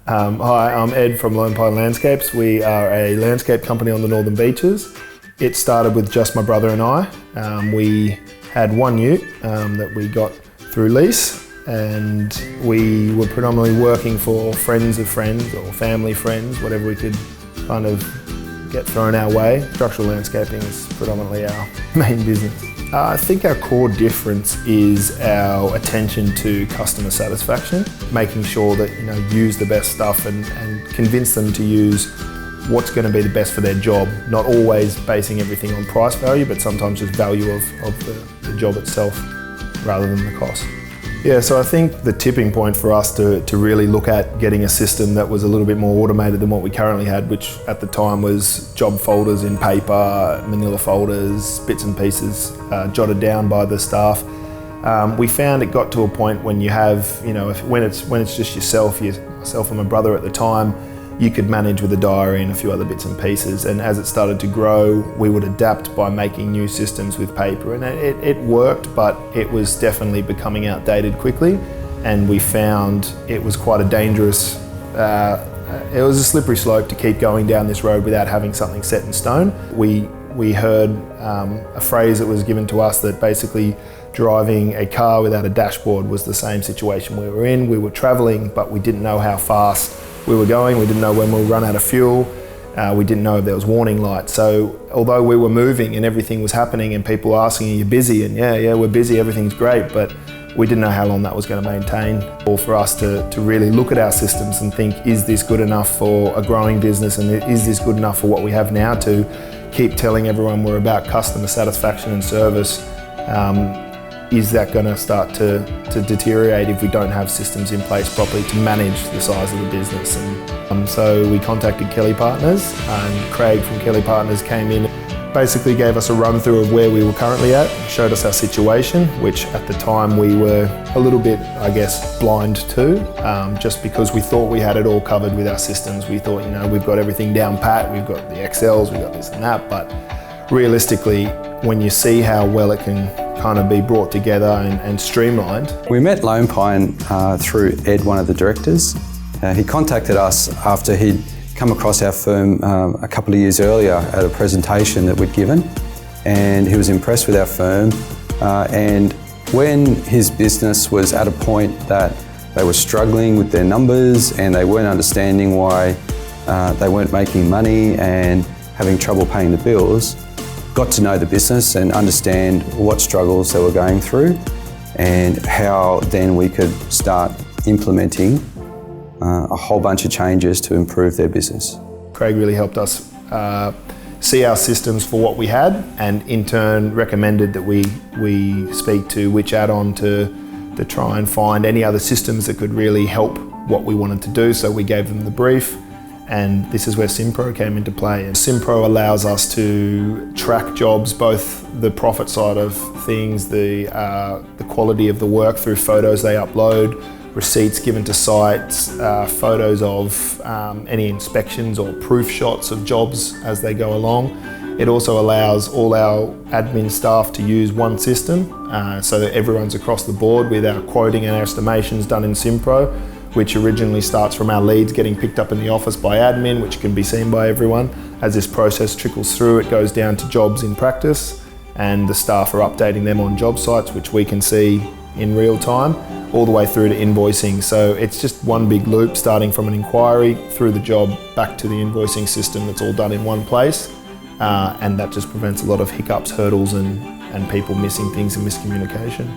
Hi, I'm Ed from Lone Pine Landscapes. We are a landscape company on the Northern Beaches. It started with just my brother and I. We had one ute that we got through lease, and we were predominantly working for friends of friends or family friends, whatever we could kind of get thrown our way. Structural landscaping is predominantly our main business. I think our core difference is our attention to customer satisfaction, making sure that use the best stuff and convince them to use what's going to be the best for their job, not always basing everything on price value, but sometimes just value of the job itself rather than the cost. Yeah, so I think the tipping point for us to really look at getting a system that was a little bit more automated than what we currently had, which at the time was job folders in paper, manila folders, bits and pieces jotted down by the staff. We found it got to a point when you have, when it's just yourself and my brother at the time, you could manage with a diary and a few other bits and pieces. And as it started to grow, we would adapt by making new systems with paper. And it worked, but it was definitely becoming outdated quickly. And we found it was quite a dangerous, it was a slippery slope to keep going down this road without having something set in stone. We heard a phrase that was given to us that basically driving a car without a dashboard was the same situation we were in. We were traveling, but we didn't know how fast we were going. We didn't know when we'll run out of fuel. We didn't know if there was warning lights. So although we were moving and everything was happening and people were asking, are you busy? And yeah, we're busy, everything's great, but we didn't know how long that was going to maintain. Or for us to really look at our systems and think, is this good enough for a growing business, and is this good enough for what we have now to keep telling everyone we're about customer satisfaction and service? Is that going to start to deteriorate if we don't have systems in place properly to manage the size of the business? And so we contacted Kelly Partners, and Craig from Kelly Partners came in, basically gave us a run through of where we were currently at, showed us our situation, which at the time we were a little bit, I guess, blind to, just because we thought we had it all covered with our systems. We thought, we've got everything down pat, we've got the Excels, we've got this and that, but realistically, when you see how well it can kind of be brought together and streamlined. We met Lone Pine through Ed, one of the directors. He contacted us after he'd come across our firm a couple of years earlier at a presentation that we'd given, and he was impressed with our firm. And when his business was at a point that they were struggling with their numbers and they weren't understanding why they weren't making money and having trouble paying the bills, got to know the business and understand what struggles they were going through and how then we could start implementing a whole bunch of changes to improve their business. Craig really helped us see our systems for what we had, and in turn recommended that we speak to Whichaddon to try and find any other systems that could really help what we wanted to do. So we gave them the brief. And this is where SimPro came into play. And SimPro allows us to track jobs, both the profit side of things, the quality of the work through photos they upload, receipts given to sites, photos of any inspections or proof shots of jobs as they go along. It also allows all our admin staff to use one system, so that everyone's across the board with our quoting and estimations done in SimPro, which originally starts from our leads getting picked up in the office by admin, which can be seen by everyone. As this process trickles through, it goes down to jobs in practice, and the staff are updating them on job sites, which we can see in real time, all the way through to invoicing. So it's just one big loop, starting from an inquiry through the job back to the invoicing system that's all done in one place. And that just prevents a lot of hiccups, hurdles, and people missing things and miscommunication.